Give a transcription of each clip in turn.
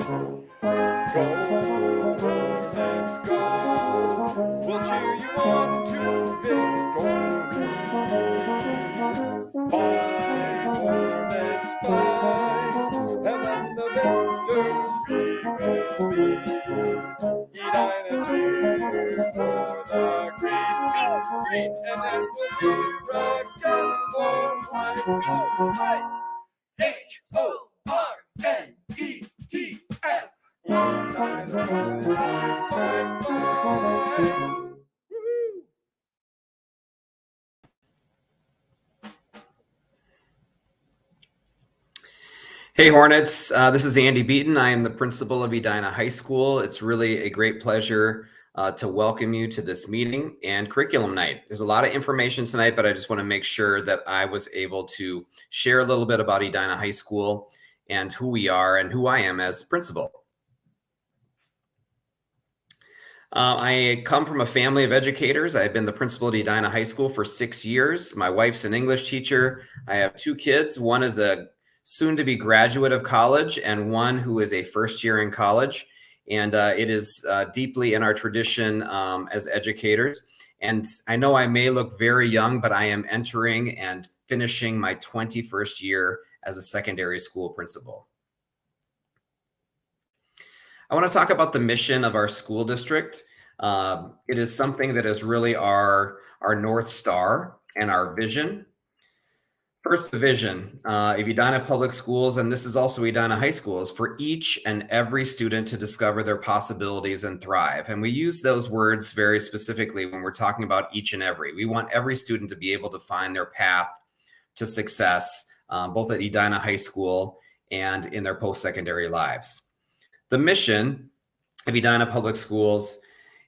Go, let's go. We'll cheer you on to victory. Fight, let's fight. And when the victors we will be. Edina cheer for the green. Go green! And then we'll cheer again for white. Go white! Hornets! Hey Hornets, this is Andy Beaton. I am the principal of Edina High School. It's really a great pleasure to welcome you to this meeting and curriculum night. There's a lot of information tonight, but I just want to make sure that I was able to share a little bit about Edina High School and who we are and who I am as principal. I come from a family of educators. I've been the principal at Edina High School for 6 years. My wife's an English teacher. I have 2 kids. One is a soon-to-be graduate of college and one who is a first year in college. And it is deeply in our tradition as educators. And I know I may look very young, but I am entering and finishing my 21st year as a secondary school principal. I want to talk about the mission of our school district. It is something that is really our North Star and our vision. First, the vision of Edina Public Schools, and this is also Edina High School, is for each and every student to discover their possibilities and thrive. And we use those words very specifically when we're talking about each and every. We want every student to be able to find their path to success, both at Edina High School and in their post-secondary lives. The mission of Edina Public Schools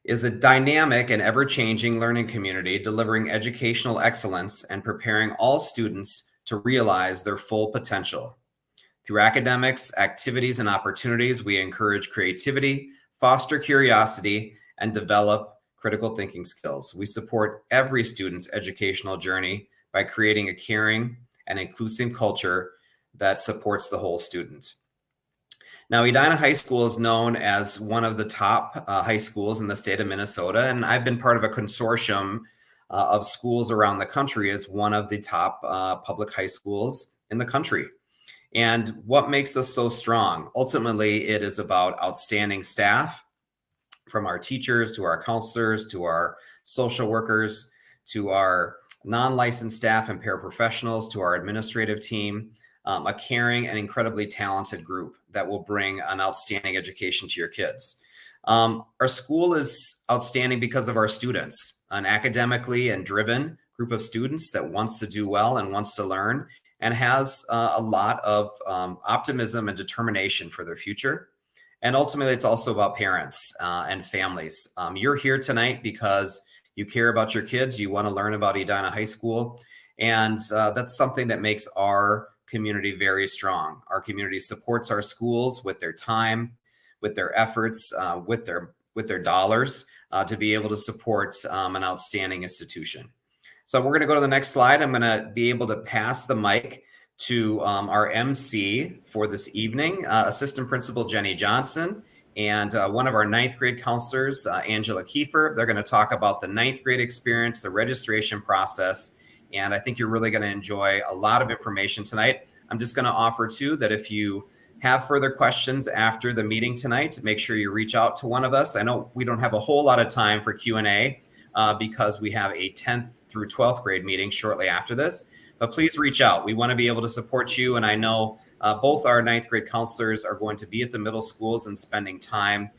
is a dynamic and ever-changing learning community delivering educational excellence and preparing all students to realize their full potential. Through academics, activities, and opportunities, we encourage creativity, foster curiosity, and develop critical thinking skills. We support every student's educational journey by creating a caring and inclusive culture that supports the whole student. Now, Edina High School is known as one of the top high schools in the state of Minnesota, and I've been part of a consortium of schools around the country as one of the top public high schools in the country. And what makes us so strong? Ultimately, it is about outstanding staff, from our teachers to our counselors to our social workers to our non-licensed staff and paraprofessionals to our administrative team. A caring and incredibly talented group that will bring an outstanding education to your kids. Our school is outstanding because of our students, an academically and driven group of students that wants to do well and wants to learn and has a lot of optimism and determination for their future. And ultimately, it's also about parents and families. You're here tonight because you care about your kids, you want to learn about Edina High School, and that's something that makes our community very strong. Our community supports our schools with their time, with their efforts, with their dollars to be able to support an outstanding institution. So we're going to go to the next slide. I'm going to be able to pass the mic to our MC for this evening, Assistant Principal Jenny Johnson, and one of our 9th grade counselors, Angela Kiefer. They're going to talk about the 9th grade experience, the registration process, and I think you're really going to enjoy a lot of information tonight. I'm just going to offer too that if you have further questions after the meeting tonight, make sure you reach out to one of us. I know we don't have a whole lot of time for Q&A because we have a 10th through 12th grade meeting shortly after this, but please reach out. We want to be able to support you. And I know both our 9th grade counselors are going to be at the middle schools and spending time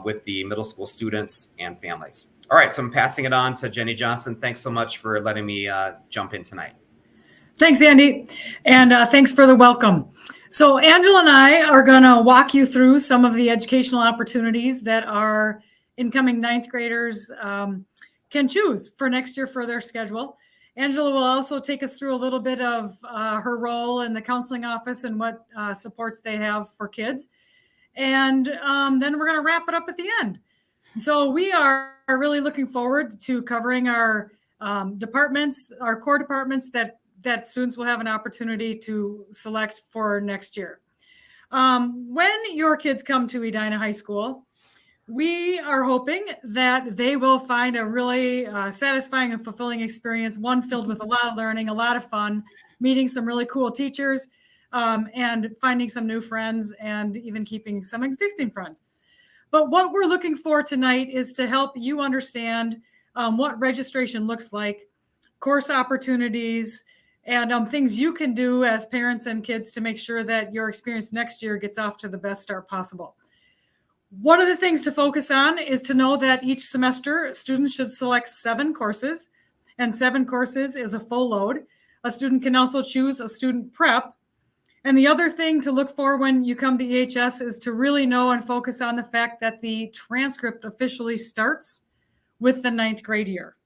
with the middle school students and families. All right, so I'm passing it on to Jenny Johnson. Thanks so much for letting me jump in tonight. Thanks, Andy, and thanks for the welcome. So Angela and I are going to walk you through some of the educational opportunities that our incoming 9th graders can choose for next year for their schedule. Angela will also take us through a little bit of her role in the counseling office and what supports they have for kids. And then we're going to wrap it up at the end. So we are really looking forward to covering our departments, our core departments that students will have an opportunity to select for next year. When your kids come to Edina High School, we are hoping that they will find a really satisfying and fulfilling experience, one filled with a lot of learning, a lot of fun, meeting some really cool teachers, and finding some new friends, and even keeping some existing friends. But what we're looking for tonight is to help you understand what registration looks like, course opportunities, and things you can do as parents and kids to make sure that your experience next year gets off to the best start possible. One of the things to focus on is to know that each semester students should select 7 courses, and 7 courses is a full load. A student can also choose a student prep. And the other thing to look for when you come to EHS is to really know and focus on the fact that the transcript officially starts with the 9th grade year.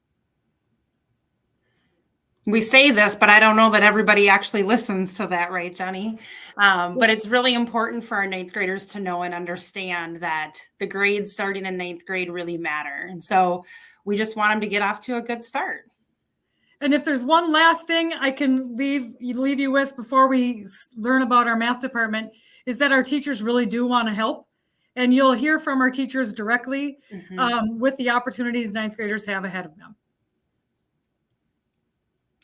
We say this, but I don't know that everybody actually listens to that, right, Jenny? But it's really important for our 9th graders to know and understand that the grades starting in 9th grade really matter. And so we just want them to get off to a good start. And if there's one last thing I can leave you with before we learn about our math department, is that our teachers really do want to help. And you'll hear from our teachers directly with the opportunities 9th graders have ahead of them.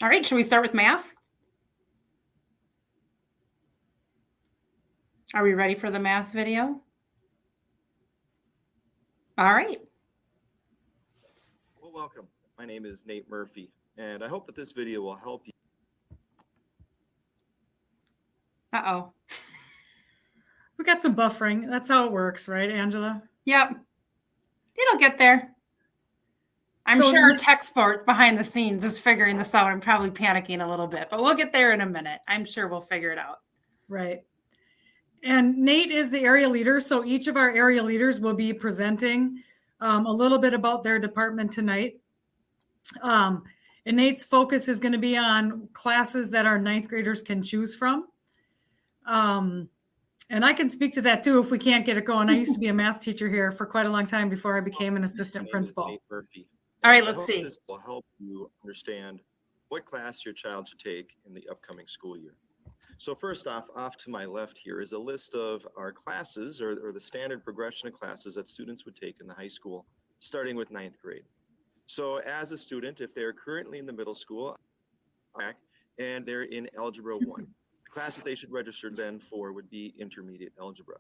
All right, should we start with math? Are we ready for the math video? All right. Well, welcome. My name is Nate Murphy, and I hope that this video will help you. Uh-oh. We got some buffering. That's how it works, right, Angela? Yep. It'll get there. I'm sure our tech support behind the scenes is figuring this out. I'm probably panicking a little bit, but we'll get there in a minute. I'm sure we'll figure it out. Right. And Nate is the area leader. So each of our area leaders will be presenting a little bit about their department tonight. And Nate's focus is going to be on classes that our 9th graders can choose from. And I can speak to that too if we can't get it going. I used to be a math teacher here for quite a long time before I became an assistant principal. Nate Murphy. All right, let's see. This will help you understand what class your child should take in the upcoming school year. So first off to my left here is a list of our classes or the standard progression of classes that students would take in the high school, starting with 9th grade. So as a student, if they're currently in the middle school and they're in Algebra 1, the class that they should register then for would be intermediate algebra.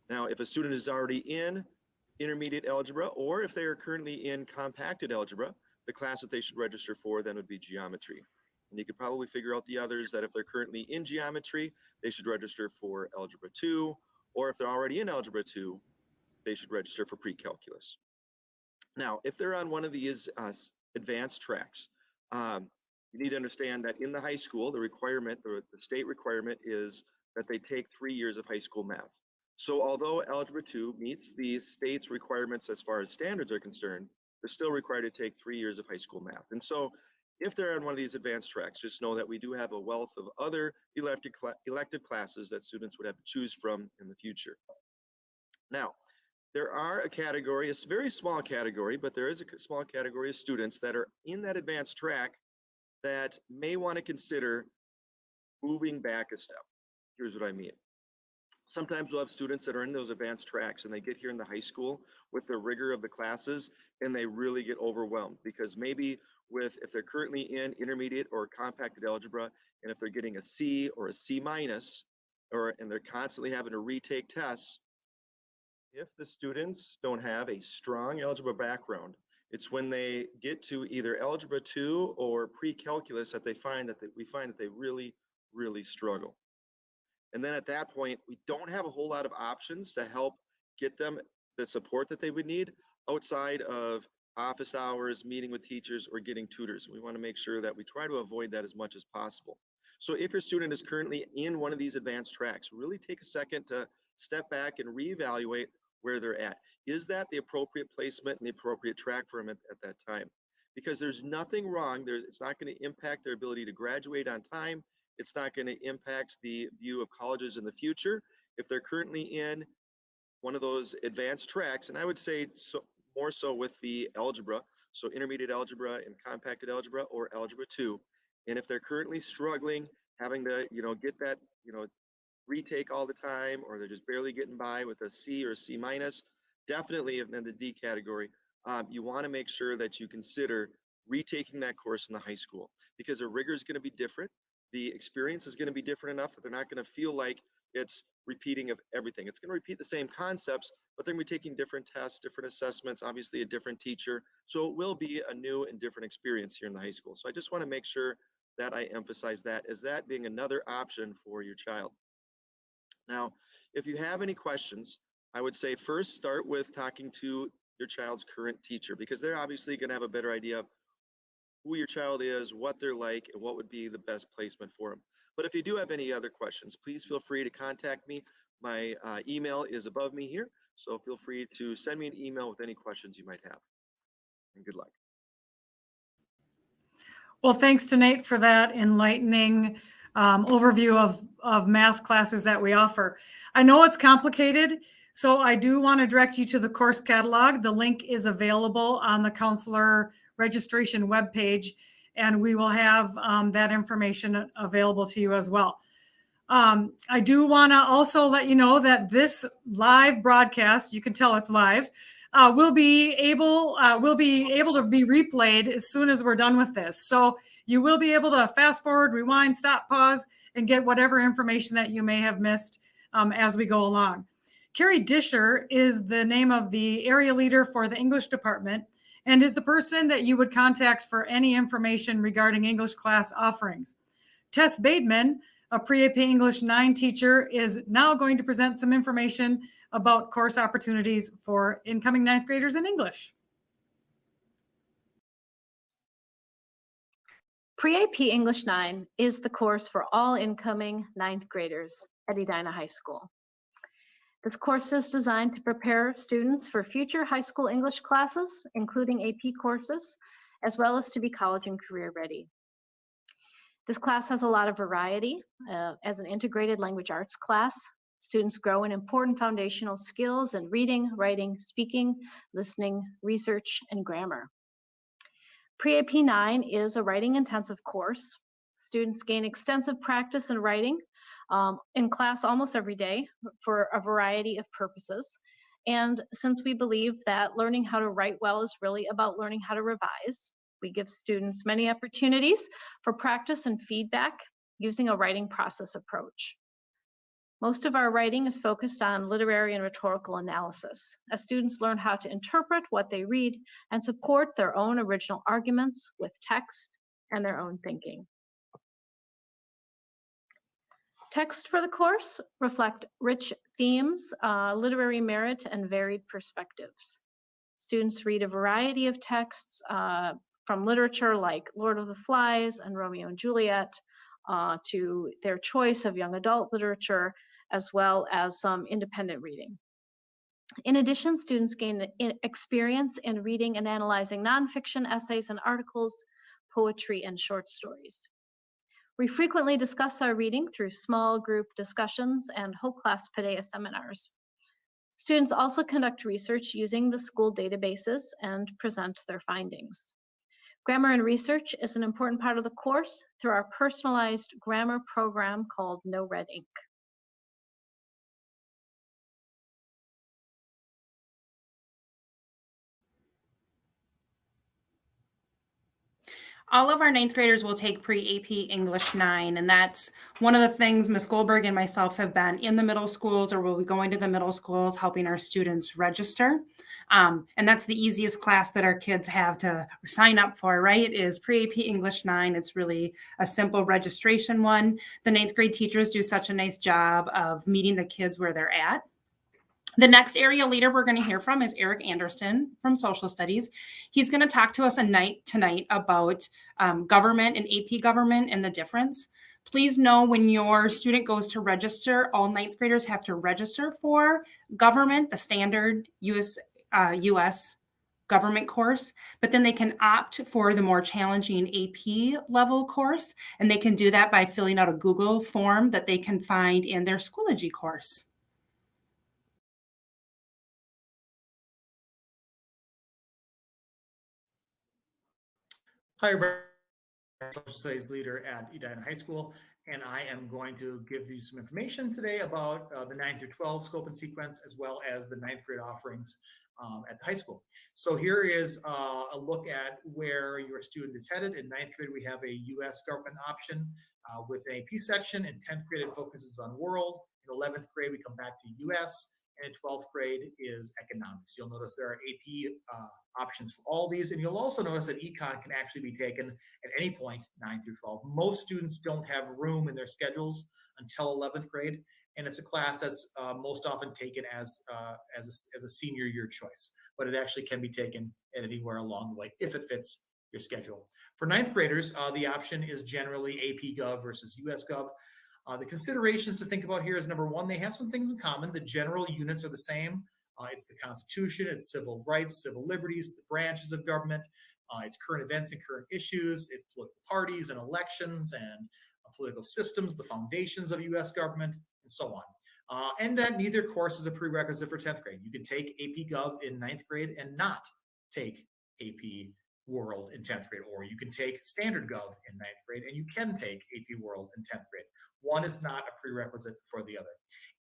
Now, if a student is already in intermediate algebra, or if they are currently in compacted algebra, the class that they should register for then would be geometry. And you could probably figure out the others that if they're currently in geometry, they should register for algebra 2, or if they're already in algebra 2, they should register for pre-calculus. Now, if they're on one of these advanced tracks, you need to understand that in the high school, the requirement, or the state requirement, is that they take 3 years of high school math. So although Algebra 2 meets the state's requirements as far as standards are concerned, they're still required to take 3 years of high school math. And so if they're on one of these advanced tracks, just know that we do have a wealth of other elective classes that students would have to choose from in the future. Now, there are a category, a very small category, but there is a small category of students that are in that advanced track that may want to consider moving back a step. Here's what I mean. Sometimes we'll have students that are in those advanced tracks and they get here in the high school with the rigor of the classes and they really get overwhelmed because maybe if they're currently in intermediate or compacted algebra and if they're getting a C or a C minus and they're constantly having to retake tests, if the students don't have a strong algebra background, it's when they get to either algebra 2 or pre-calculus that we find that they really, really struggle. And then at that point, we don't have a whole lot of options to help get them the support that they would need outside of office hours, meeting with teachers, or getting tutors. We want to make sure that we try to avoid that as much as possible. So if your student is currently in one of these advanced tracks, really take a second to step back and reevaluate where they're at. Is that the appropriate placement and the appropriate track for them at that time? Because there's nothing wrong. It's not going to impact their ability to graduate on time. It's not going to impact the view of colleges in the future. If they're currently in one of those advanced tracks, and I would say more so with the algebra, so intermediate algebra and compacted algebra or algebra 2, and if they're currently struggling, having to, get that, retake all the time, or they're just barely getting by with a C or C minus, definitely in the D category, you want to make sure that you consider retaking that course in the high school, because the rigor is going to be different. The experience is going to be different enough that they're not going to feel like it's repeating of everything. It's going to repeat the same concepts, but they're going to be taking different tests, different assessments, obviously a different teacher. So it will be a new and different experience here in the high school. So I just want to make sure that I emphasize that as that being another option for your child. Now, if you have any questions, I would say first start with talking to your child's current teacher, because they're obviously going to have a better idea of who your child is, what they're like, and what would be the best placement for them. But if you do have any other questions, please feel free to contact me. My email is above me here, so feel free to send me an email with any questions you might have. And good luck. Well, thanks to Nate for that enlightening overview of math classes that we offer. I know it's complicated, so I do want to direct you to the course catalog. The link is available on the counselor registration webpage, and we will have that information available to you as well. I do want to also let you know that this live broadcast, you can tell it's live, will be able to be replayed as soon as we're done with this. So you will be able to fast forward, rewind, stop, pause, and get whatever information that you may have missed as we go along. Carrie Disher is the name of the area leader for the English department and is the person that you would contact for any information regarding English class offerings. Tess Bademan, a pre-AP English 9 teacher, is now going to present some information about course opportunities for incoming 9th graders in English. Pre-AP English 9 is the course for all incoming 9th graders at Edina High School. This course is designed to prepare students for future high school English classes, including AP courses, as well as to be college and career ready. This class has a lot of variety. As an integrated language arts class, students grow in important foundational skills in reading, writing, speaking, listening, research, and grammar. Pre-AP 9 is a writing intensive course. Students gain extensive practice in writing in class almost every day for a variety of purposes. And since we believe that learning how to write well is really about learning how to revise, we give students many opportunities for practice and feedback using a writing process approach. Most of our writing is focused on literary and rhetorical analysis, as students learn how to interpret what they read and support their own original arguments with text and their own thinking. Text for the course reflect rich themes, literary merit, and varied perspectives. Students read a variety of texts from literature like Lord of the Flies and Romeo and Juliet, to their choice of young adult literature, as well as some independent reading. In addition, students gain experience in reading and analyzing nonfiction essays and articles, poetry, and short stories. We frequently discuss our reading through small group discussions and whole class Paideia seminars. Students also conduct research using the school databases and present their findings. Grammar and research is an important part of the course through our personalized grammar program called No Red Ink. All of our 9th graders will take pre-AP English 9, and that's one of the things Ms. Goldberg and myself have been in the middle schools, or we'll be going to the middle schools helping our students register. And that's the easiest class that our kids have to sign up for, right, is pre-AP English 9. It's really a simple registration one. The 9th grade teachers do such a nice job of meeting the kids where they're at. The next area leader we're going to hear from is Eric Anderson from Social Studies. He's going to talk to us tonight about government and AP government and the difference. Please know when your student goes to register, all 9th graders have to register for government, the standard US government course, but then they can opt for the more challenging AP level course, and they can do that by filling out a Google form that they can find in their Schoology course. Hi, everybody. Social Studies leader at Edina High School, and I am going to give you some information today about the 9 through 12 scope and sequence, as well as the 9th grade offerings at the high school. So here is a look at where your student is headed. In 9th grade, we have a U.S. government option with an AP section. In 10th grade, it focuses on world. In 11th grade, we come back to U.S. And in 12th grade is economics. You'll notice there are AP options for all these. And you'll also notice that econ can actually be taken at any point, 9 through 12. Most students don't have room in their schedules until 11th grade. And it's a class that's most often taken as a senior year choice. But it actually can be taken at anywhere along the way if it fits your schedule. For 9th graders, the option is generally AP Gov versus US Gov. The considerations to think about here is, number one, they have some things in common. The general units are the same. It's the Constitution, it's civil rights, civil liberties, the branches of government, it's current events and current issues, it's political parties and elections and political systems, the foundations of U.S. government, and so on. And that neither course is a prerequisite for 10th grade. You can take AP Gov in 9th grade and not take AP World in 10th grade, or you can take Standard Gov in 9th grade and you can take AP World in 10th grade. One is not a prerequisite for the other.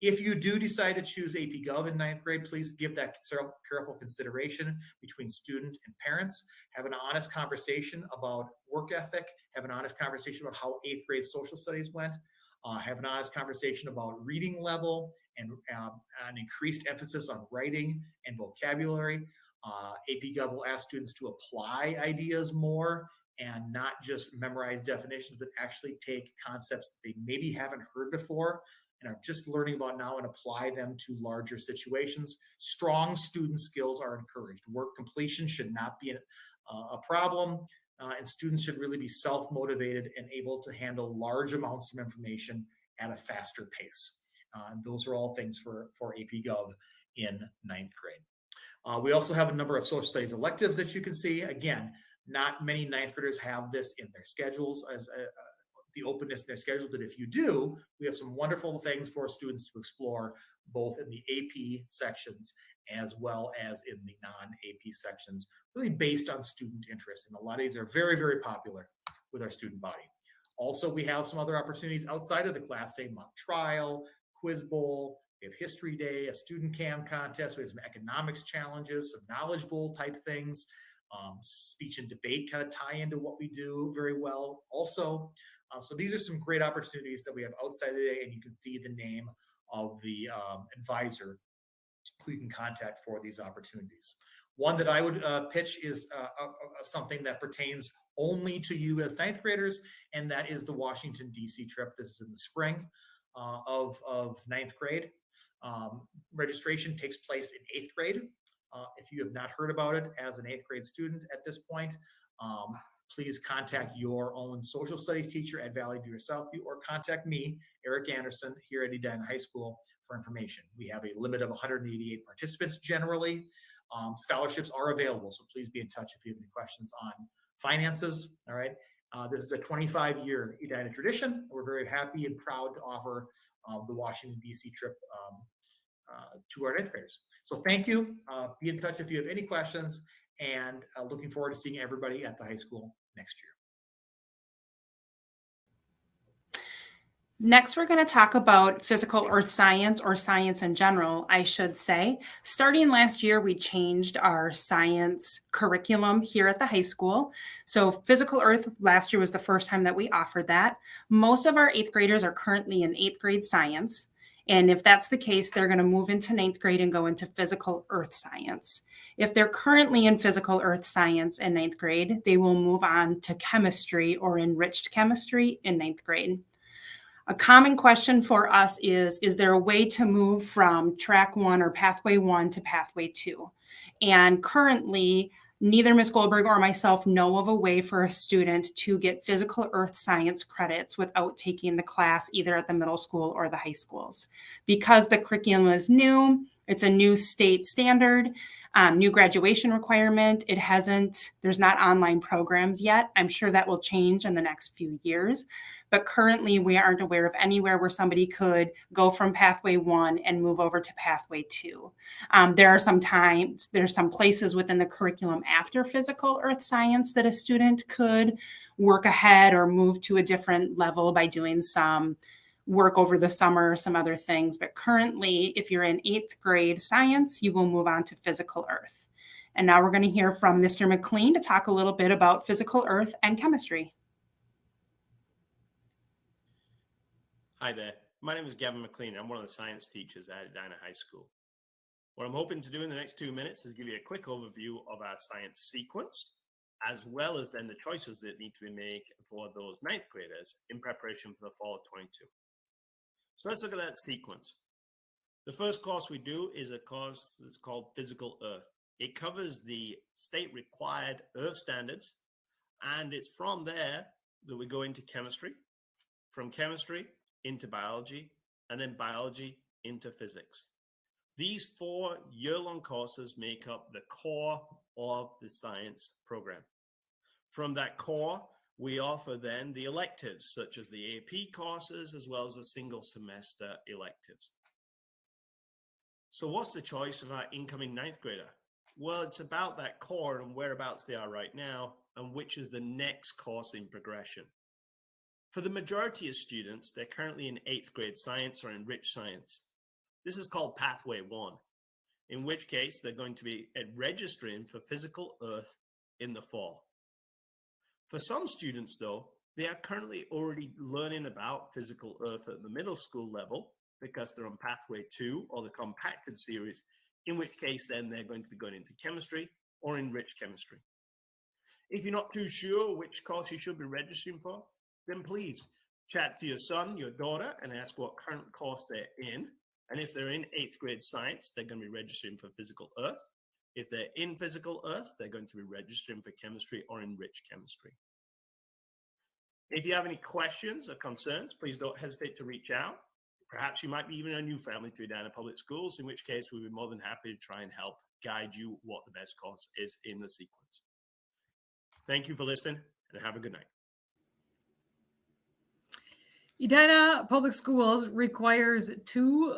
If you do decide to choose AP Gov in 9th grade, please give that careful consideration between student and parents. Have an honest conversation about work ethic. Have an honest conversation about how 8th grade social studies went. Have an honest conversation about reading level and an increased emphasis on writing and vocabulary. AP Gov will ask students to apply ideas more and not just memorize definitions, but actually take concepts that they maybe haven't heard before and are just learning about now and apply them to larger situations. Strong student skills are encouraged. Work completion should not be a problem, and students should really be self-motivated and able to handle large amounts of information at a faster pace. Those are all things for AP Gov in 9th grade. We also have a number of social studies electives that you can see. Again, not many 9th graders have this in their schedules as the openness in their schedules, but if you do, we have some wonderful things for students to explore, both in the AP sections as well as in the non-AP sections, really based on student interest. And a lot of these are very, very popular with our student body. Also, we have some other opportunities outside of the class day: mock trial, quiz bowl, we have history day, a student cam contest, we have some economics challenges, some knowledge bowl type things. Speech and debate kind of tie into what we do very well also. So these are some great opportunities that we have outside the day, and you can see the name of the advisor who you can contact for these opportunities. One that I would pitch is something that pertains only to you as 9th graders, and that is the Washington, D.C. trip. This is in the spring of 9th grade. Registration takes place in 8th grade. If you have not heard about it as an 8th grade student at this point, please contact your own social studies teacher at Valley View or Southview, or contact me, Eric Anderson, here at Edina High School for information. We have a limit of 188 participants generally. Scholarships are available, so please be in touch if you have any questions on finances. All right. This is a 25-year Edina tradition. We're very happy and proud to offer the Washington, D.C. trip to our 9th graders. So thank you. Be in touch if you have any questions, and looking forward to seeing everybody at the high school next year. Next, we're going to talk about physical earth science, or science in general, I should say. Starting last year, we changed our science curriculum here at the high school. So physical earth last year was the first time that we offered that. Most of our 8th graders are currently in 8th grade science. And if that's the case, they're going to move into 9th grade and go into physical earth science. If they're currently in physical earth science in 9th grade, they will move on to chemistry or enriched chemistry in 9th grade. A common question for us is there a way to move from track 1 or pathway 1 to pathway 2? And currently, neither Ms. Goldberg or myself know of a way for a student to get physical earth science credits without taking the class either at the middle school or the high schools. Because the curriculum is new, it's a new state standard, new graduation requirement. There's not online programs yet. I'm sure that will change in the next few years. But currently, we aren't aware of anywhere where somebody could go from pathway 1 and move over to pathway 2. There's some places within the curriculum after physical earth science that a student could work ahead or move to a different level by doing some work over the summer, some other things. But currently, if you're in 8th grade science, you will move on to physical earth. And now we're going to hear from Mr. McLean to talk a little bit about physical earth and chemistry. Hi there. My name is Gavin McLean. I'm one of the science teachers at Edina High School. What I'm hoping to do in the next 2 minutes is give you a quick overview of our science sequence, as well as then the choices that need to be made for those 9th graders in preparation for the fall of 22. So let's look at that sequence. The first course we do is a course that's called Physical Earth. It covers the state required Earth standards, and it's from there that we go into chemistry, from chemistry into biology, and then biology into physics. These 4 year-long courses make up the core of the science program. From that core, we offer then the electives, such as the AP courses, as well as the single semester electives. So what's the choice of our incoming 9th grader? Well, it's about that core and whereabouts they are right now, and which is the next course in progression. For the majority of students, they're currently in 8th grade science or enriched science. This is called Pathway 1, in which case they're going to be registering for Physical Earth in the fall. For some students, though, they are currently already learning about Physical Earth at the middle school level because they're on Pathway 2 or the compacted series, in which case then they're going to be going into chemistry or enriched chemistry. If you're not too sure which course you should be registering for, then please chat to your son, your daughter, and ask what current course they're in. And if they're in 8th grade science, they're going to be registering for Physical Earth. If they're in Physical Earth, they're going to be registering for chemistry or enriched chemistry. If you have any questions or concerns, please don't hesitate to reach out. Perhaps you might be even a new family to Edina Public Schools, in which case we'll be more than happy to try and help guide you what the best course is in the sequence. Thank you for listening, and have a good night. Edina Public Schools requires 2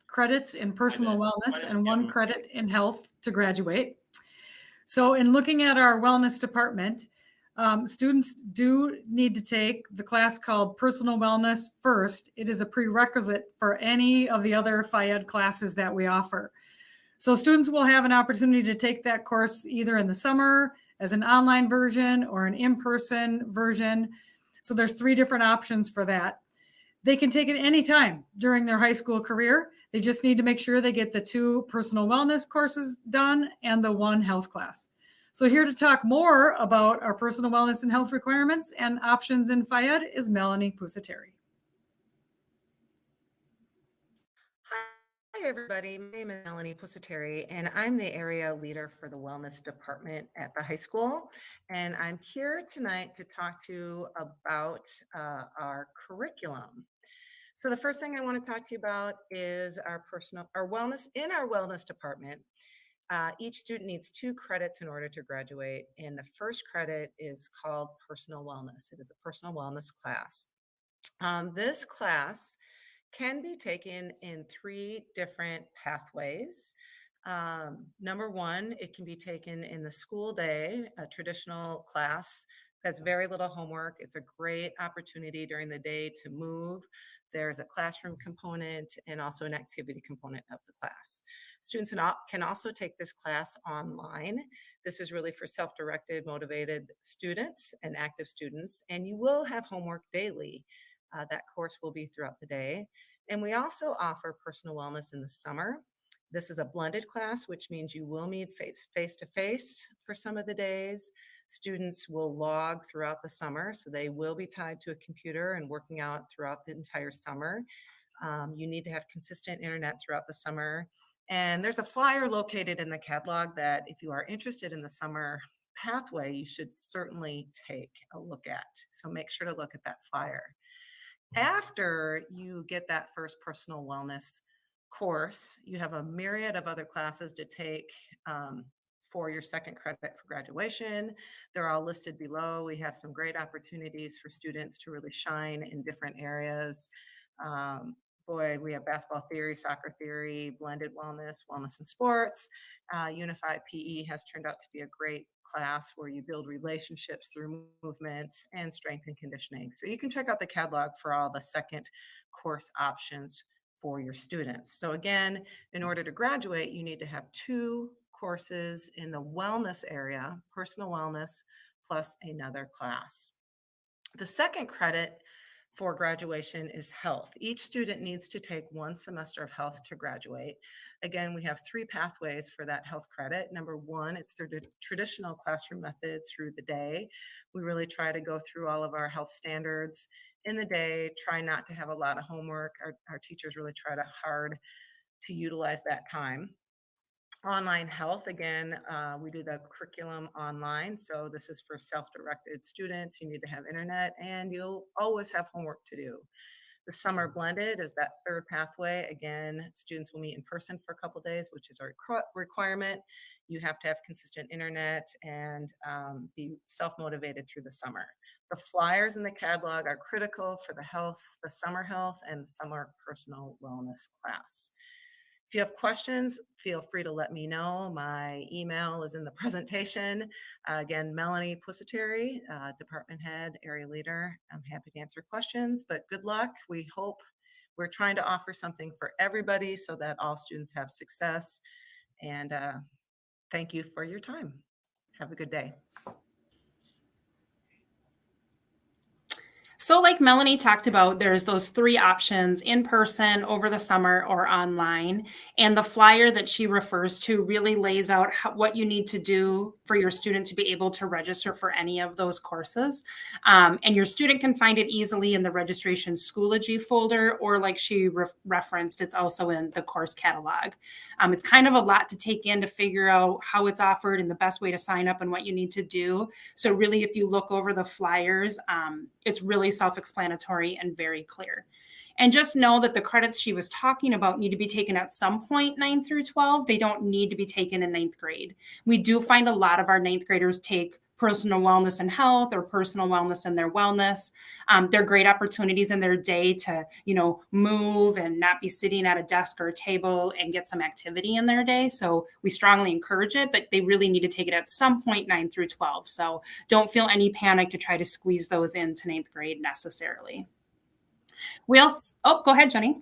credits in personal wellness and 1 credit in health to graduate. So in looking at our wellness department, students do need to take the class called Personal Wellness first. It is a prerequisite for any of the other Phy-Ed classes that we offer. So students will have an opportunity to take that course either in the summer as an online version or an in-person version. So there's 3 different options for that. They can take it anytime during their high school career. They just need to make sure they get the 2 personal wellness courses done and the 1 health class. So here to talk more about our personal wellness and health requirements and options in Phy-Ed is Melanie Pusateri. Hi, everybody. My name is Melanie Pusateri, and I'm the area leader for the wellness department at the high school. And I'm here tonight to talk to you about our curriculum. So the first thing I want to talk to you about is our wellness. In our wellness department, each student needs 2 credits in order to graduate. And the first credit is called Personal Wellness. It is a personal wellness class. This class can be taken in 3 different pathways. Number 1, it can be taken in the school day, a traditional class. Has very little homework. It's a great opportunity during the day to move. There's a classroom component and also an activity component of the class. Students can also take this class online. This is really for self-directed, motivated students and active students, and you will have homework daily. That course will be throughout the day. And we also offer personal wellness in the summer. This is a blended class, which means you will meet face-to-face for some of the days. Students will log throughout the summer, so they will be tied to a computer and working out throughout the entire summer. You need to have consistent internet throughout the summer. And there's a flyer located in the catalog that if you are interested in the summer pathway, you should certainly take a look at. So make sure to look at that flyer. After you get that first personal wellness course, you have a myriad of other classes to take for your second credit for graduation. They're all listed below. We have some great opportunities for students to really shine in different areas. boy, we have basketball theory, soccer theory, blended wellness, wellness and sports. Unified PE has turned out to be a great class where you build relationships through movement and strength and conditioning. So you can check out the catalog for all the second course options for your students. So again, in order to graduate, you need to have 2 courses in the wellness area, personal wellness, plus another class. The second credit for graduation is health. Each student needs to take 1 semester of health to graduate. Again, we have 3 pathways for that health credit. Number 1, it's through the traditional classroom method through the day. We really try to go through all of our health standards in the day, try not to have a lot of homework. Our teachers really try hard to utilize that time. Online health, again, we do the curriculum online. So this is for self-directed students. You need to have internet and you'll always have homework to do. The summer blended is that third pathway. Again, students will meet in person for a couple of days, which is our requirement. You have to have consistent internet and be self-motivated through the summer. The flyers in the catalog are critical for the summer health and summer personal wellness class. If you have questions, feel free to let me know. My email is in the presentation. Again, Melanie Pusateri, department head, area leader. I'm happy to answer questions, but good luck. We're trying to offer something for everybody so that all students have success. And thank you for your time. Have a good day. So like Melanie talked about, there's those 3 options: in person, over the summer, or online. And the flyer that she refers to really lays out what you need to do for your student to be able to register for any of those courses. And your student can find it easily in the registration Schoology folder, or like she referenced, it's also in the course catalog. It's kind of a lot to take in to figure out how it's offered and the best way to sign up and what you need to do. So really, if you look over the flyers, it's really self-explanatory and very clear. And just know that the credits she was talking about need to be taken at some point, 9 through 12. They don't need to be taken in 9th grade. We do find a lot of our 9th graders take personal wellness and health or personal wellness and their wellness. They're great opportunities in their day to, move and not be sitting at a desk or a table and get some activity in their day. So we strongly encourage it, but they really need to take it at some point, 9 through 12. So don't feel any panic to try to squeeze those into 9th grade necessarily. Go ahead, Jenny.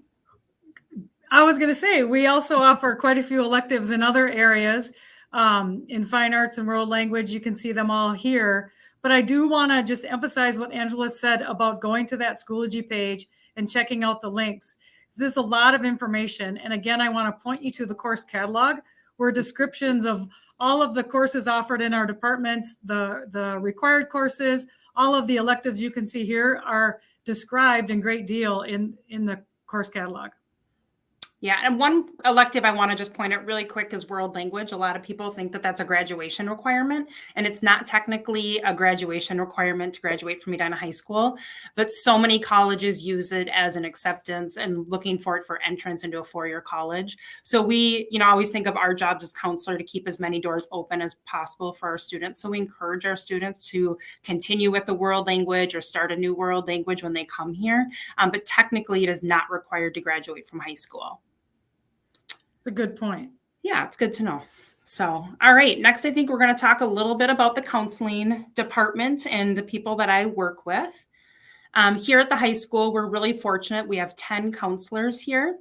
I was going to say, we also offer quite a few electives in other areas. In fine arts and world language, you can see them all here. But I do want to just emphasize what Angela said about going to that Schoology page and checking out the links. This is a lot of information. And again, I want to point you to the course catalog, where descriptions of all of the courses offered in our departments, the required courses, all of the electives you can see here are described in great deal in the course catalog. Yeah, and one elective I want to just point out really quick is world language. A lot of people think that that's a graduation requirement, and it's not technically a graduation requirement to graduate from Edina High School, but so many colleges use it as an acceptance and looking for it for entrance into a 4-year college. So we, always think of our jobs as counselor to keep as many doors open as possible for our students. So we encourage our students to continue with the world language or start a new world language when they come here. But technically, it is not required to graduate from high school. It's a good point. Yeah, it's good to know. So, all right, next, I think we're going to talk a little bit about the counseling department and the people that I work with. Here at the high school, we're really fortunate. We have 10 counselors here.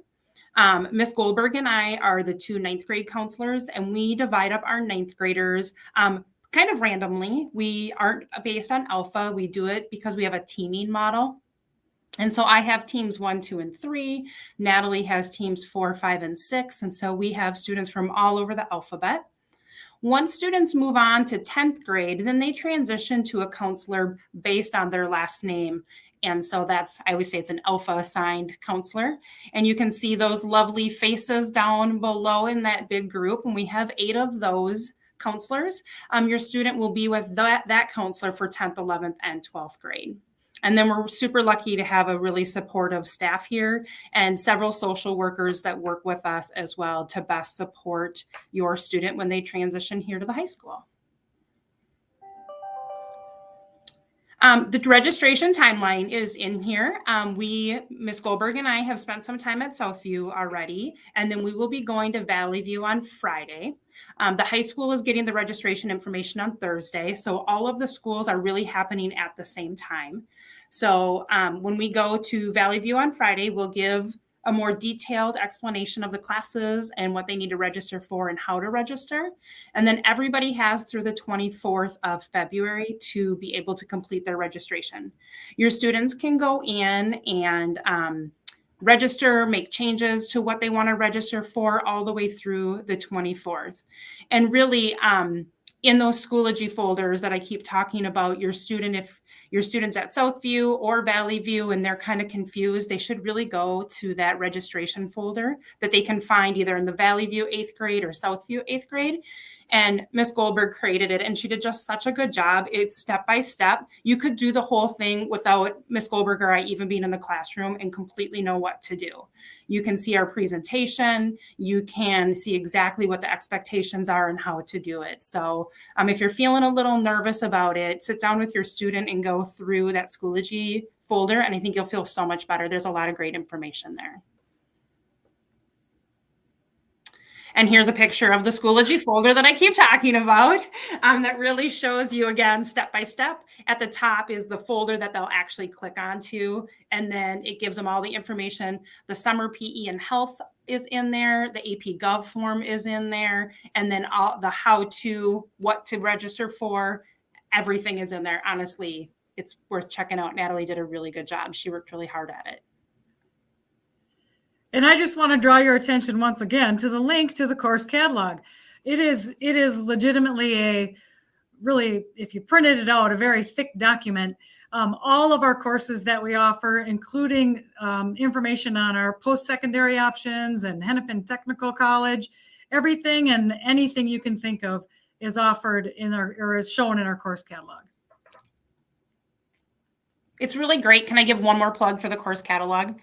Miss Goldberg and I are the 2 9th grade counselors, and we divide up our 9th graders kind of randomly. We aren't based on alpha. We do it because we have a teaming model. And so I have teams 1, 2, and 3. Natalie has teams 4, 5, and 6. And so we have students from all over the alphabet. Once students move on to 10th grade, then they transition to a counselor based on their last name. And so I always say it's an alpha assigned counselor. And you can see those lovely faces down below in that big group. And we have 8 of those counselors. Your student will be with that counselor for 10th, 11th, and 12th grade. And then we're super lucky to have a really supportive staff here and several social workers that work with us as well to best support your student when they transition here to the high school. The registration timeline is in here. Ms. Goldberg and I have spent some time at Southview already, and then we will be going to Valley View on Friday. The high school is getting the registration information on Thursday, so all of the schools are really happening at the same time. So when we go to Valley View on Friday, we'll give a more detailed explanation of the classes and what they need to register for and how to register. And then everybody has through the 24th of February to be able to complete their registration. Your students can go in and register, make changes to what they want to register for all the way through the 24th. And really, in those Schoology folders that I keep talking about, if your students at Southview or Valley View and they're kind of confused, they should really go to that registration folder that they can find either in the Valley View 8th grade or Southview 8th grade. And Miss Goldberg created it, and she did just such a good job. It's step by step. You could do the whole thing without Miss Goldberg or I even being in the classroom and completely know what to do. You can see our presentation. You can see exactly what the expectations are and how to do it. So if you're feeling a little nervous about it, sit down with your student and go through that Schoology folder, and I think you'll feel so much better. There's a lot of great information there. And here's a picture of the Schoology folder that I keep talking about that really shows you, again, step by step. At the top is the folder that they'll actually click onto, and then it gives them all the information. The summer PE and health is in there. The AP Gov form is in there. And then all the how-to, what to register for, everything is in there. Honestly, it's worth checking out. Natalie did a really good job. She worked really hard at it. And I just want to draw your attention once again to the link to the course catalog. It is legitimately really, if you printed it out, a very thick document. All of our courses that we offer, including information on our post-secondary options and Hennepin Technical College, everything and anything you can think of is offered is shown in our course catalog. It's really great. Can I give one more plug for the course catalog?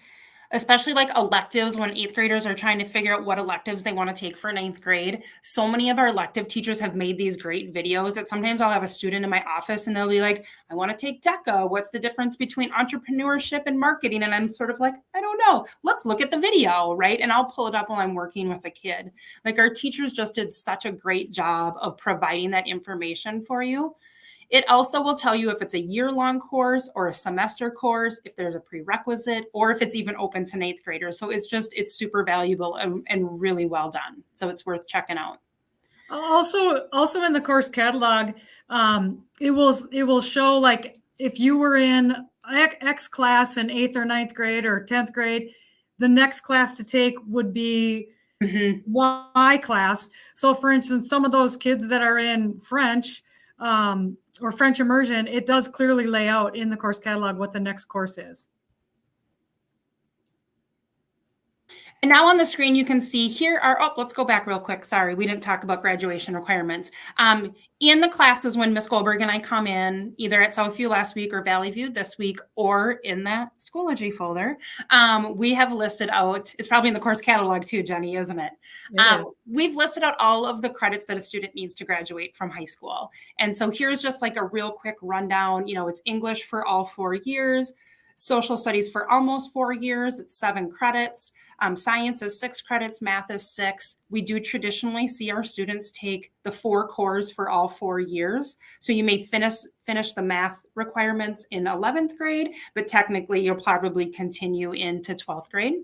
Especially like electives, when 8th graders are trying to figure out what electives they want to take for 9th grade. So many of our elective teachers have made these great videos that sometimes I'll have a student in my office and they'll be like, I want to take DECA. What's the difference between entrepreneurship and marketing? And I'm sort of like, I don't know. Let's look at the video, right? And I'll pull it up while I'm working with a kid. Like, our teachers just did such a great job of providing that information for you. It also will tell you if it's a year-long course or a semester course, if there's a prerequisite, or if it's even open to 9th graders. So it's super valuable and really well done. So it's worth checking out. Also in the course catalog, it will show, like, if you were in X class in 8th or 9th grade or 10th grade, the next class to take would be Y class. So for instance, some of those kids that are in French, or French immersion, it does clearly lay out in the course catalog what the next course is. And now on the screen, you can see here are, let's go back real quick. Sorry, we didn't talk about graduation requirements. In the classes when Ms. Goldberg and I come in, either at Southview last week or Valley View this week, or in that Schoology folder, we have listed out, it's probably in the course catalog too, Jenny, isn't it? It is. We've listed out all of the credits that a student needs to graduate from high school. And so here's just like a real quick rundown. It's English for all 4 years, social studies for almost 4 years, it's 7 credits. Science is 6 credits, math is 6. We do traditionally see our students take the 4 cores for all 4 years. So you may finish the math requirements in 11th grade, but technically you'll probably continue into 12th grade.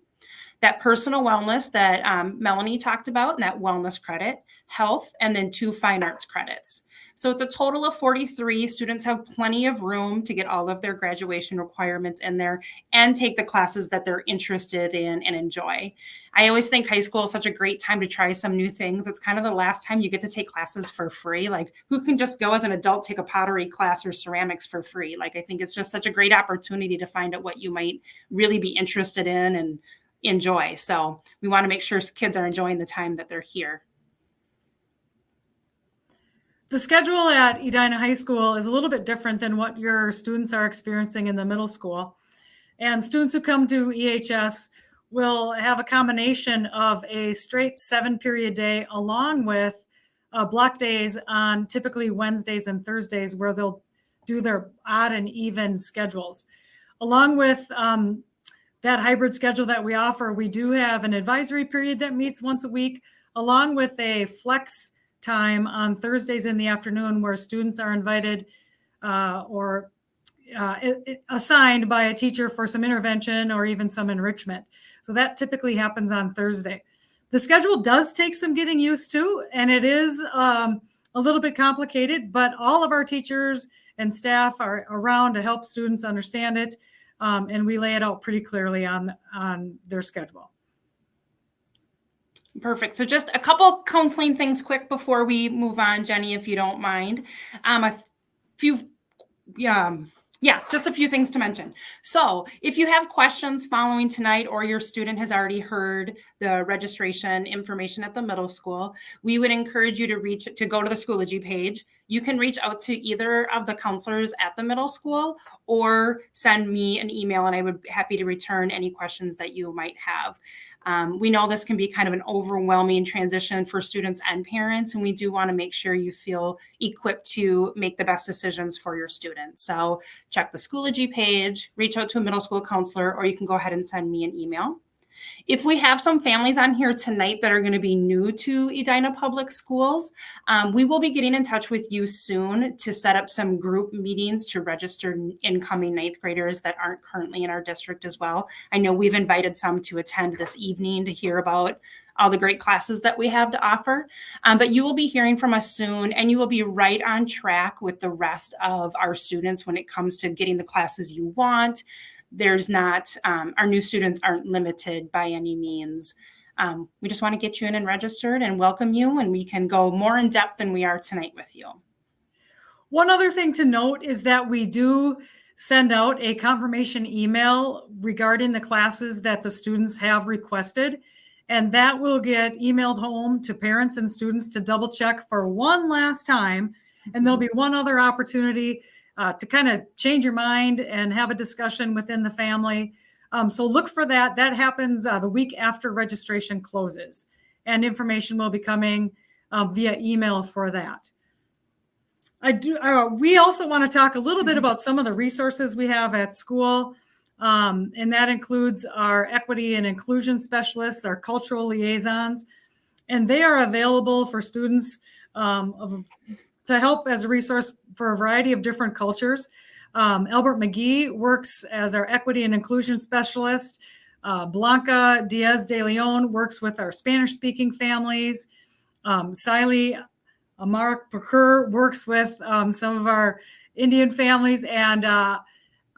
That personal wellness that Melanie talked about, and that wellness credit, health, and then 2 fine arts credits. So it's a total of 43. Students have plenty of room to get all of their graduation requirements in there and take the classes that they're interested in and enjoy. I always think high school is such a great time to try some new things. It's kind of the last time you get to take classes for free. Like, who can just go as an adult, take a pottery class or ceramics for free? Like, I think it's just such a great opportunity to find out what you might really be interested in and enjoy. So we want to make sure kids are enjoying the time that they're here. The schedule at Edina High School is a little bit different than what your students are experiencing in the middle school. And students who come to EHS will have a combination of a straight 7-period day along with block days on typically Wednesdays and Thursdays, where they'll do their odd and even schedules. Along with that hybrid schedule that we offer, we do have an advisory period that meets once a week, along with a flex time on Thursdays in the afternoon where students are invited or assigned by a teacher for some intervention or even some enrichment. So that typically happens on Thursday. The schedule does take some getting used to, and it is a little bit complicated, but all of our teachers and staff are around to help students understand it, and we lay it out pretty clearly on their schedule. Perfect. So just a couple counseling things quick before we move on, Jenny, if you don't mind. Just a few things to mention. So if you have questions following tonight, or your student has already heard the registration information at the middle school, we would encourage you to go to the Schoology page. You can reach out to either of the counselors at the middle school or send me an email, and I would be happy to return any questions that you might have. We know this can be kind of an overwhelming transition for students and parents, and we do want to make sure you feel equipped to make the best decisions for your students. So check the Schoology page, reach out to a middle school counselor, or you can go ahead and send me an email. If we have some families on here tonight that are going to be new to Edina Public Schools, we will be getting in touch with you soon to set up some group meetings to register incoming ninth graders that aren't currently in our district as well. I know we've invited some to attend this evening to hear about all the great classes that we have to offer. But you will be hearing from us soon, and you will be right on track with the rest of our students when it comes to getting the classes you want. There's not, our new students aren't limited by any means. We just want to get you in and registered and welcome you, and we can go more in depth than we are tonight with you. One other thing to note is that we do send out a confirmation email regarding the classes that the students have requested, and that will get emailed home to parents and students to double check for one last time. And there'll be one other opportunity to kind of change your mind and have a discussion within the family. So look for that. That happens the week after registration closes, and information will be coming via email for that. We also want to talk a little bit about some of the resources we have at school, and that includes our equity and inclusion specialists, our cultural liaisons, and they are available for students to help as a resource for a variety of different cultures. Albert McGee works as our equity and inclusion specialist. Blanca Diaz de Leon works with our Spanish-speaking families. Siley Amar Bakur works with some of our Indian families, and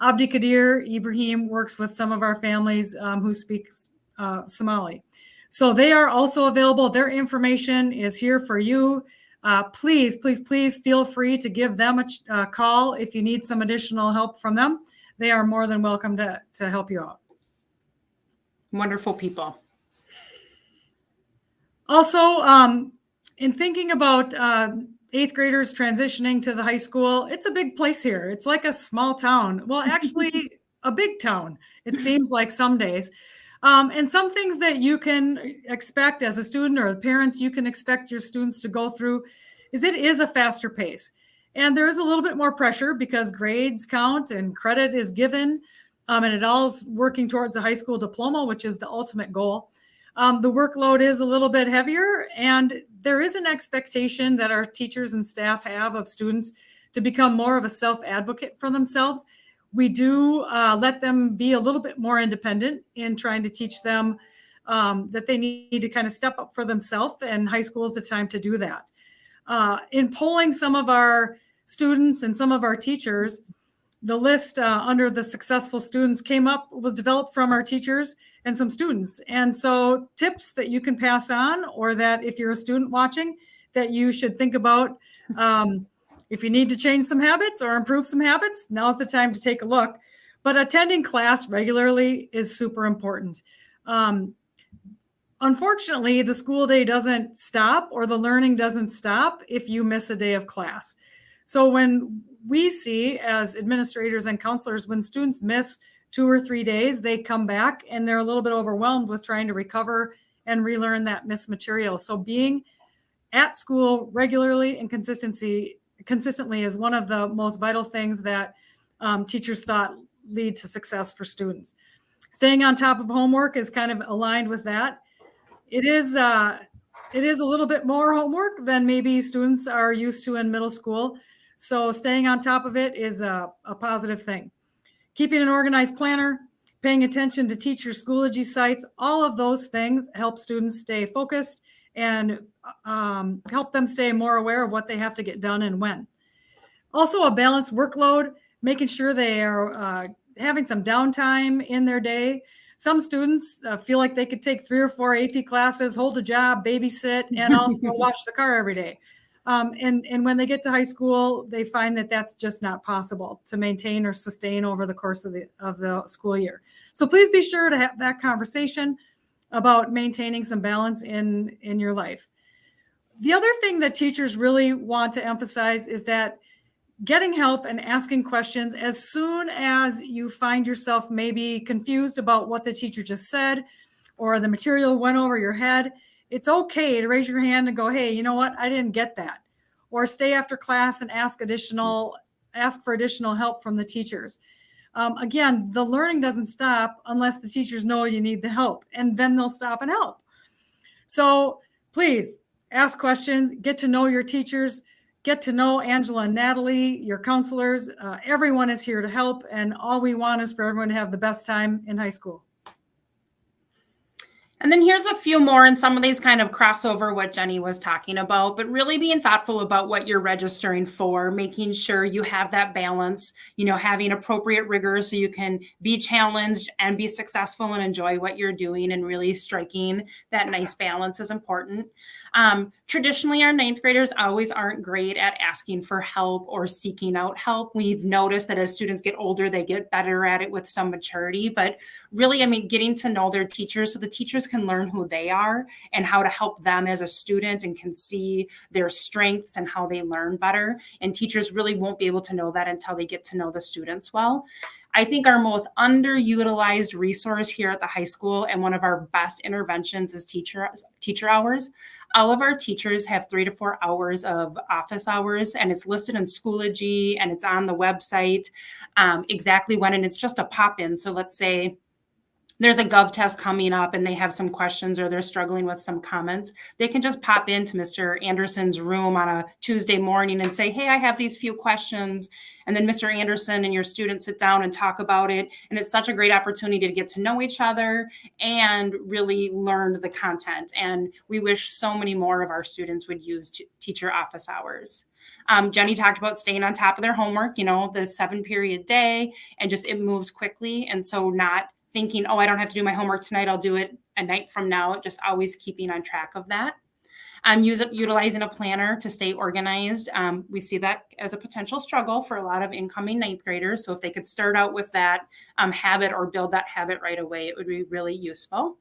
Abdi Kadir Ibrahim works with some of our families who speak Somali. So they are also available. Their information is here for you. Please feel free to give them a call if you need some additional help from them. They are more than welcome to help you out. Wonderful people. Also, in thinking about eighth graders transitioning to the high school, it's a big place here. It's like a small town. Well, actually, a big town, it seems like some days. And some things that you can expect as a student, or the parents you can expect your students to go through, is it is a faster pace. And there is a little bit more pressure because grades count and credit is given, and it all is working towards a high school diploma, which is the ultimate goal. The workload is a little bit heavier, and there is an expectation that our teachers and staff have of students to become more of a self-advocate for themselves. We do let them be a little bit more independent in trying to teach them that they need to kind of step up for themselves, and high school is the time to do that. In polling some of our students and some of our teachers, the list under the successful students was developed from our teachers and some students. And so tips that you can pass on, or that if you're a student watching, that you should think about, if you need to change some habits or improve some habits, now's the time to take a look. But attending class regularly is super important. Unfortunately, the school day doesn't stop, or the learning doesn't stop if you miss a day of class. So when we see, as administrators and counselors, when students miss 2 or 3 days, they come back and they're a little bit overwhelmed with trying to recover and relearn that missed material. So being at school regularly and consistently is one of the most vital things that teachers thought lead to success for students. Staying on top of homework is kind of aligned with that. It is a little bit more homework than maybe students are used to in middle school. So staying on top of it is a positive thing. Keeping an organized planner, paying attention to teacher Schoology sites, all of those things help students stay focused and help them stay more aware of what they have to get done and when. Also a balanced workload, making sure they are having some downtime in their day. Some students feel like they could take 3 or 4 AP classes, hold a job, babysit, and also wash the car every day. And when they get to high school, they find that that's just not possible to maintain or sustain over the course of the school year. So please be sure to have that conversation about maintaining some balance in your life. The other thing that teachers really want to emphasize is that getting help and asking questions as soon as you find yourself maybe confused about what the teacher just said or the material went over your head, it's okay to raise your hand and go, hey, you know what? I didn't get that. Or stay after class and ask for additional help from the teachers. Again, the learning doesn't stop unless the teachers know you need the help, and then they'll stop and help. So please ask questions, get to know your teachers, get to know Angela and Natalie, your counselors. Everyone is here to help, and all we want is for everyone to have the best time in high school. And then here's a few more, and some of these kind of cross over what Jenny was talking about, but really being thoughtful about what you're registering for, making sure you have that balance, having appropriate rigor so you can be challenged and be successful and enjoy what you're doing, and really striking that nice balance is important. Traditionally, our 9th graders always aren't great at asking for help or seeking out help. We've noticed that as students get older, they get better at it with some maturity, but really, getting to know their teachers so the teachers can learn who they are and how to help them as a student and can see their strengths and how they learn better. And teachers really won't be able to know that until they get to know the students well. I think our most underutilized resource here at the high school and one of our best interventions is teacher hours. All of our teachers have 3 to 4 hours of office hours, and it's listed in Schoology and it's on the website exactly when, and it's just a pop-in. So let's say there's a Gov test coming up and they have some questions or they're struggling with some comments, they can just pop into Mr. Anderson's room on a Tuesday morning and say, hey, I have these few questions. And then Mr. Anderson and your students sit down and talk about it. And it's such a great opportunity to get to know each other and really learn the content. And we wish so many more of our students would use teacher office hours. Jenny talked about staying on top of their homework, the 7-period day, and just it moves quickly. And so not thinking, oh, I don't have to do my homework tonight, I'll do it a night from now, just always keeping on track of that. Utilizing a planner to stay organized. We see that as a potential struggle for a lot of incoming 9th graders. So if they could start out with that habit or build that habit right away, it would be really useful.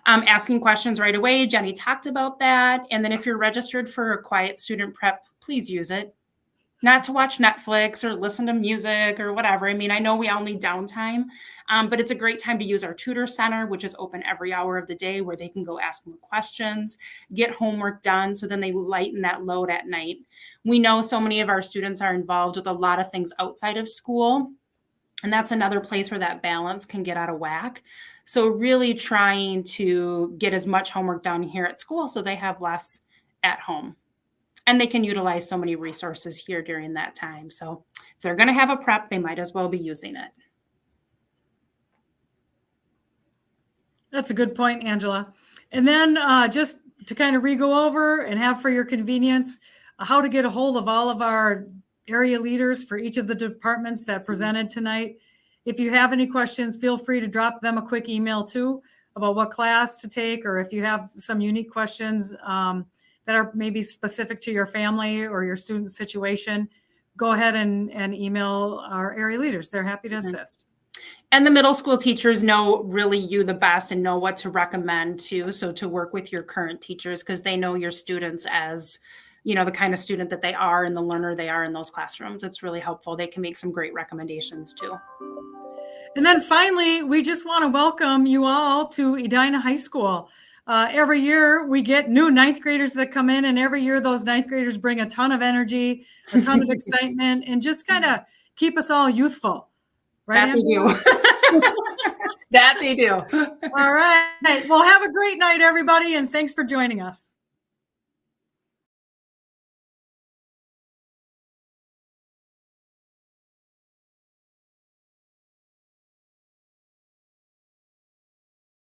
Asking questions right away, Jenny talked about that. And then if you're registered for a quiet student prep, please use it. Not to watch Netflix or listen to music or whatever. I know we all need downtime, but it's a great time to use our tutor center, which is open every hour of the day, where they can go ask more questions, get homework done, so then they lighten that load at night. We know so many of our students are involved with a lot of things outside of school, and that's another place where that balance can get out of whack. So really trying to get as much homework done here at school so they have less at home. And they can utilize so many resources here during that time. So if they're going to have a prep, they might as well be using it. That's a good point, Angela. And then just to kind of re-go over and have for your convenience, how to get a hold of all of our area leaders for each of the departments that presented tonight. If you have any questions, feel free to drop them a quick email too about what class to take, or if you have some unique questions that are maybe specific to your family or your student situation, go ahead and email our area leaders. They're happy to assist. And the middle school teachers know really you the best and know what to recommend too. So to work with your current teachers, because they know your students as, the kind of student that they are and the learner they are in those classrooms. It's really helpful. They can make some great recommendations too. And then finally, we just want to welcome you all to Edina High School. every year we get new ninth graders that come in, and every year those ninth graders bring a ton of energy, a ton of excitement, and just kind of keep us all youthful. Right, That they do. That they do. All right. Well, have a great night, everybody, and thanks for joining us.